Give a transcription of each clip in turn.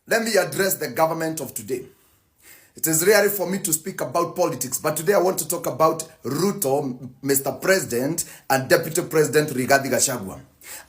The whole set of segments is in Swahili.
Let me address the government of today. It is rare for me to speak about politics, but today I want to talk about Ruto, Mr. President, and Deputy President Rigathi Gachagua.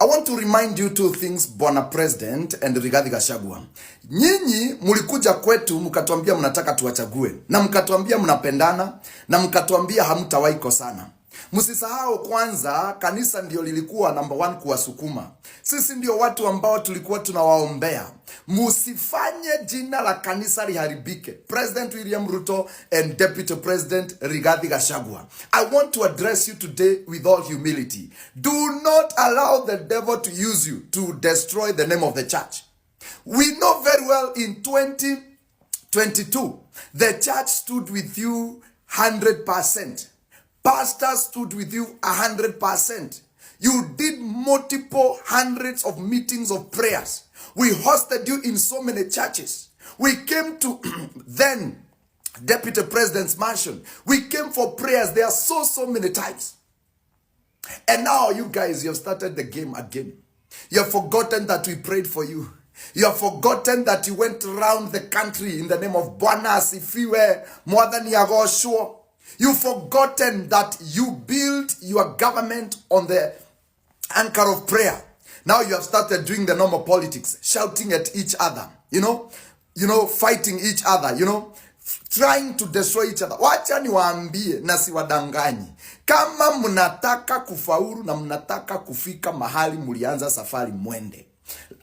I want to remind you two things, Bwana President and Rigathi Gachagua. Nyinyi mulikuja kwetu mkatuambia mnataka tuwachague, na mkatuambia mnapendana, na mkatuambia hamtawahi kosana. Msisahau kwanza, kanisa ndio lilikuwa number 1 kuwasukuma. Sisi ndio watu ambao tulikuwa tunawaombea. Musifanye jina la kanisa liharibike. President William Ruto and Deputy President Rigathi Gachagua, I want to address you today with all humility. Do not allow the devil to use you to destroy the name of the church. We know very well in 2022, the church stood with you 100%. Pastors stood with you 100%. You did multiple hundreds of meetings of prayers. We hosted you in so many churches. We came to then Deputy President's mansion. We came for prayers there so many times. And now you guys, you have started the game again. You have forgotten that we prayed for you. You have forgotten that you went around the country in the name of Bwana Asifiwe, more than Yagoshua. You've forgotten that you built your government on the anchor of prayer. Now you have started doing the normal politics, shouting at each other, fighting each other, trying to destroy each other. Wacha niwaambie na siwadanganyi. Kama mnataka kufaulu na mnataka kufika mahali mulianza safari mwende,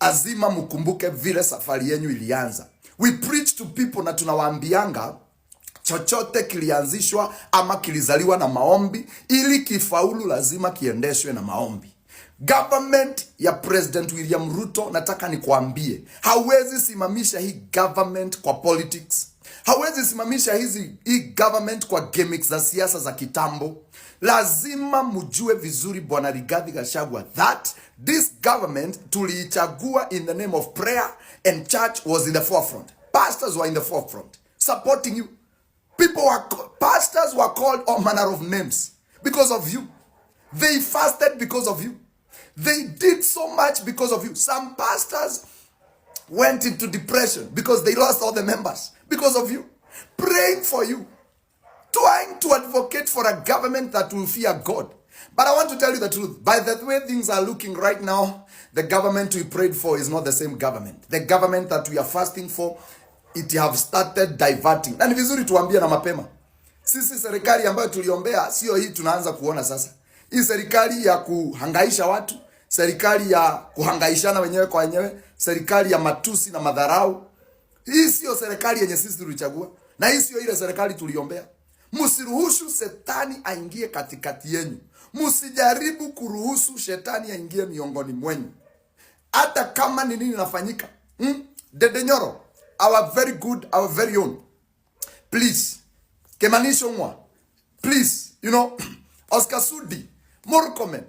azima mkumbuke vile safari yenu ilianza. We preach to people na tunawaambianga chochote kilianzishwa ama kilizaliwa na maombi, ili kifaulu lazima kiendeshwe na maombi. Government ya President William Ruto, nataka nikuambie, hawezi simamisha hii government kwa politics. Hawezi simamisha hii government kwa gimmicks za siasa za kitambo. Lazima mjue vizuri, Bwana Rigathi Gachagua, that this government tuliichagua in the name of prayer, and church was in the forefront. Pastors were in the forefront supporting you. Pastors were called all manner of names because of you. They fasted because of you. They did so much because of you. Some pastors went into depression because they lost all the members because of you. Praying for you. Trying to advocate for a government that will fear God. But I want to tell you the truth. By the way things are looking right now, the government we prayed for is not the same government. The government that we are fasting for, it have started diverting. Na ni vizuri tuambie na mapema. Sisi serikali ambayo tuliombea sio hii tunaanza kuona sasa. Hii serikali ya kuhangaisha watu, serikali ya kuhangaishana wenyewe kwa wenyewe, serikali ya matusi na madharau. Hii sio serikali yenye sisi tulichagua, na hii sio ile serikali tuliombea. Msiruhusu shetani aingie katikati yenu. Msijaribu kuruhusu shetani aingie miongoni mwenu. Hata kama ni nini nafanyika. Dede Nyoro, our very good, our very own. Please, Kemanisho Mwa. Please, Oscar Sudi, Murkomen.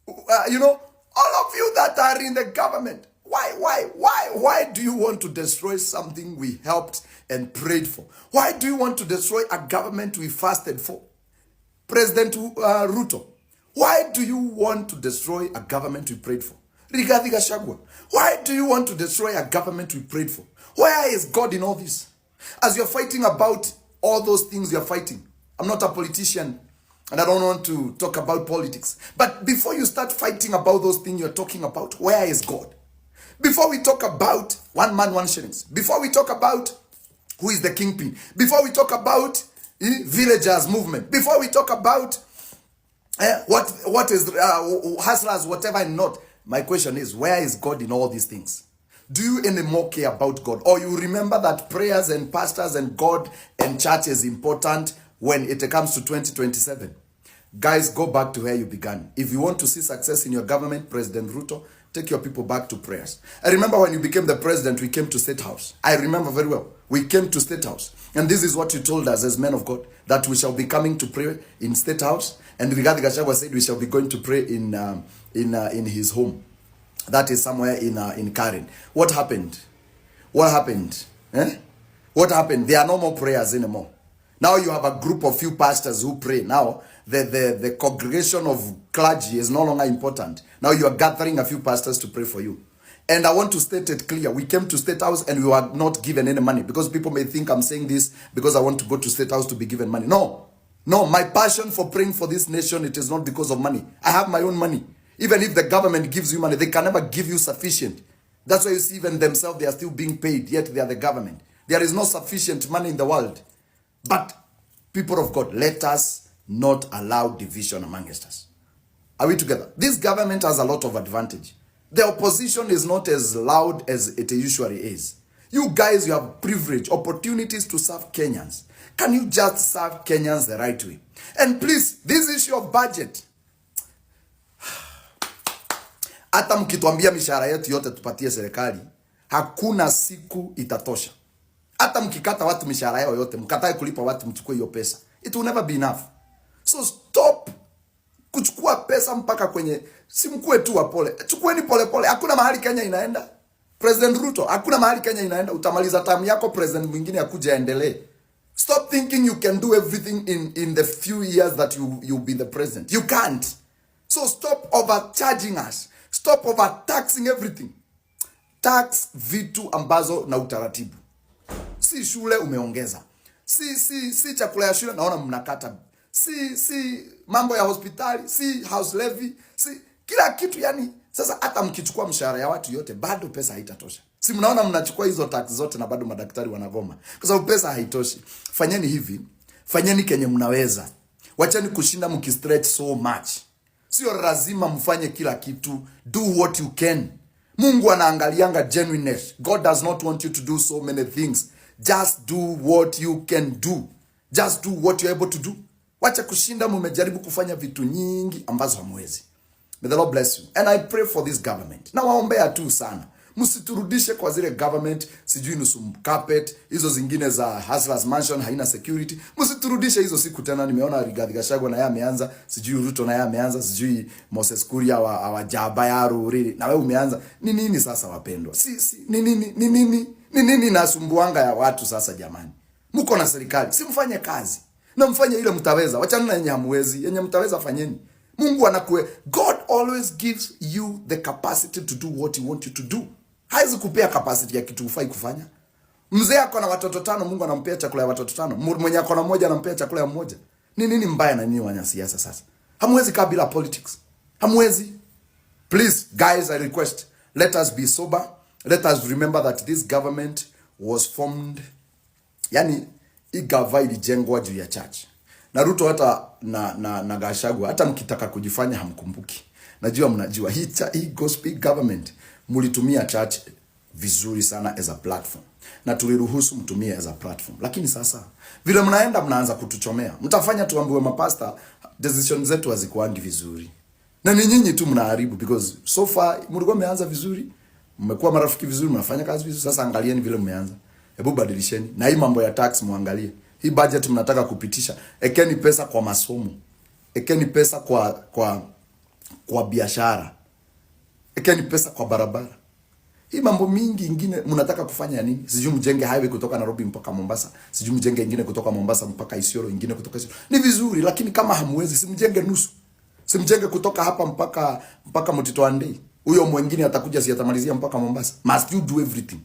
All of you that are in the government. Why do you want to destroy something we helped and prayed for? Why do you want to destroy a government we fasted for? President Ruto, why do you want to destroy a government we prayed for? Rigathi Gachagua, why do you want to destroy a government we prayed for? Where is God in all this? As you're fighting about all those things you're fighting, I'm not a politician and I don't want to talk about politics. But before you start fighting about those things you're talking about, where is God? Before we talk about one man, one shillings, before we talk about who is the kingpin, before we talk about villagers movement, before we talk about what is hustlers, whatever and not, my question is, where is God in all these things? Do you anymore care about God? Or you remember that prayers and pastors and God and church is important when it comes to 2027? Guys, go back to where you began. If you want to see success in your government, President Ruto, take your people back to prayers. I remember when you became the president, we came to State House. I remember very well. We came to State House. And this is what you told us as men of God, that we shall be coming to pray in State House. And Rigathi Gachagua said we shall be going to pray in his home. That is somewhere in Karen. What happened? What happened? What happened? There are no more prayers anymore. Now you have a group of few pastors who pray. Now the congregation of clergy is no longer important. Now you are gathering a few pastors to pray for you. And I want to state it clear. We came to State House and we were not given any money, because people may think I'm saying this because I want to go to State House to be given money. No. No, my passion for praying for this nation, it is not because of money. I have my own money. Even if the government gives you money, they can never give you sufficient. That's why you see even themselves, they are still being paid, yet they are the government. There is no sufficient money in the world. But people of God, let us not allow division amongst us. Are we together? This government has a lot of advantage. The opposition is not as loud as it usually is. You guys, you have privilege, opportunities to serve Kenyans. Can you just serve Kenyans the right way? And please, this issue of budget. Hata mkituambia mishahara yetu yote tupatie serikali, hakuna siku itatosha. Hata mkikata watu mishahara yao yote, mkatae kulipa watu, mchukue hiyo pesa, it will never be enough. So stop kuchukua pesa mpaka kwenye, si mkue tu wapole. Chukueni pole pole. Hakuna mahali Kenya inaenda. President Ruto, hakuna mahali Kenya inaenda. Utamaliza term yako, president mwingine akuja endelee. Stop thinking you can do everything in the few years that you'll be the president. You can't. So stop overcharging us. Stop overtaxing everything. Tax vitu ambazo na utaratibu. Si shule umeongeza. Si chakula ya shule naona mnakata. Si mambo ya hospitali, si house levy, si kila kitu yani. Sasa hata mkichukua mshahara ya watu yote bado pesa haitatosha. Si mnaona mnachukua hizo tax zote na bado madaktari wanagoma. Kwa sababu pesa haitoshi. Fanyeni hivi. Fanyeni kenye mnaweza. Wachani kushinda mkistretch so much. Sio lazima mfanye kila kitu. Do what you can. Mungu anaangalianga genuineness. God does not want you to do so many things. Just do what you can do. Just do what you're able to do. Wacha kushinda mmejaribu kufanya vitu nyingi ambazo hamwezi. May the Lord bless you. And I pray for this government. Na waombea tu sana. Msiturudishe kwa zile government, sijui nusu carpet, hizo zingine za Hustlers Mansion haina security. Msiturudishe hizo siku tena. Nimeona Rigathi Gachagua na yeye ameanza, sijui Ruto na yeye ameanza, sijui Moses Kuria wa Jaba ya Ruri. Na wewe umeanza. Ni nini sasa wapendwa? Ni nini nasumbuanga ya watu sasa jamani? Mko na serikali, si mfanye kazi. Na mfanye ile mtaweza. Wachana na yenye hamwezi. Yenye mtaweza fanyeni. Mungu anakue. God always gives you the capacity to do what he wants you to do. Haizi kupea capacity ya kitu ufai kufanya. Mzee ako na watoto 5, Mungu anampea chakula ya watoto 5. Mwenye ako na mmoja anampea chakula ya mmoja. Ni nini mbaya na nyinyi wanasiasa sasa? Hamwezi kaa bila politics. Hamwezi. Please guys, I request, let us be sober. Let us remember that this government was formed, yani hii gava ilijengwa juu ya church. Na Ruto hata na Gachagua, hata mkitaka kujifanya hamkumbuki. Najua mnajua hii gospel government mulitumia church vizuri sana as a platform. Na tuliruhusu mtumie as a platform. Lakini sasa vile mnaanza kutuchomea. Mtafanya tuambiwe mapasta decision zetu hazikuangi vizuri. Na ni nyinyi tu mnaharibu, because so far mlikuwa mmeanza vizuri, mmekuwa marafiki vizuri, mnafanya kazi vizuri. Sasa angalieni vile mmeanza. Hebu badilisheni. Na hii mambo ya tax muangalie. Hii budget mnataka kupitisha. Ekeni pesa kwa masomo. Ekeni pesa kwa biashara. Ekeni pesa kwa barabara. Hii mambo mingi ingine mnataka kufanya nini? Sijui mjenge highway kutoka Nairobi mpaka Mombasa. Sijui mjenge ingine kutoka Mombasa mpaka Isiolo, ingine kutoka Isiolo. Ni vizuri, lakini kama hamwezi, si mjenge nusu. Si mjenge kutoka hapa mpaka Mtito Andei. Huyo mwingine atakuja, si atamalizia mpaka Mombasa. Must you do everything?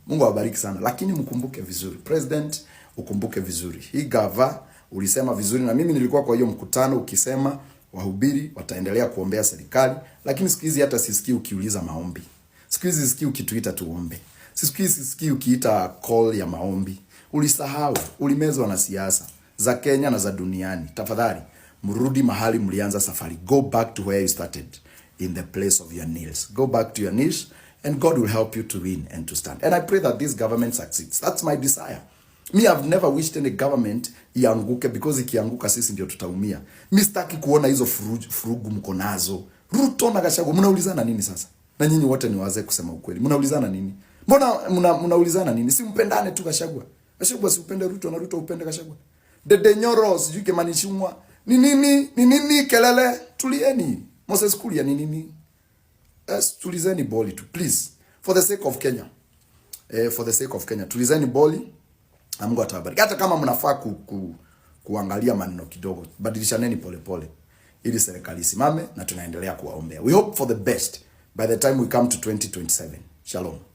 Mungu awabariki sana. Lakini mkumbuke vizuri. President, ukumbuke vizuri. Hii gava ulisema vizuri, na mimi nilikuwa kwa hiyo mkutano ukisema wahubiri wataendelea kuombea serikali, lakini siku hizi hata sisikii ukiuliza maombi. Siku hizi sisikii ukituita tuombe. Siku hizi sisikii ukiita call ya maombi. Ulisahau, ulimezwa na siasa za Kenya na za duniani. Tafadhali mrudi mahali mlianza safari. Go back to where you started, in the place of your knees. Go back to your knees and God will help you to win and to stand. And I pray that this government succeeds. That's my desire. Me, I've never wished any government ianguke, because ikianguka sisi ndio tutaumia. Mimi sitaki kuona hizo furugu mko nazo. Ruto na Gachagua mnaulizana nini sasa? Na nyinyi wote ni wazee kusema ukweli. Mnaulizana nini? Mbona mnaulizana nini? Si mpendane tu Gachagua. Gachagua si upende Ruto na Ruto upende Gachagua. Dede Nyoro sijui kemanishumwa. Ni nini kelele? Tulieni. Moses Kuria ni nini? Tulizeni boli tu, please. For the sake of Kenya. For the sake of Kenya. Tulizeni boli. Mungu atawabariki. Hata kama mnafaa kuangalia maneno kidogo, badilishaneni pole pole ili serikali isimame, na tunaendelea kuwaombea. We hope for the best. by the time we come to 2027. Shalom.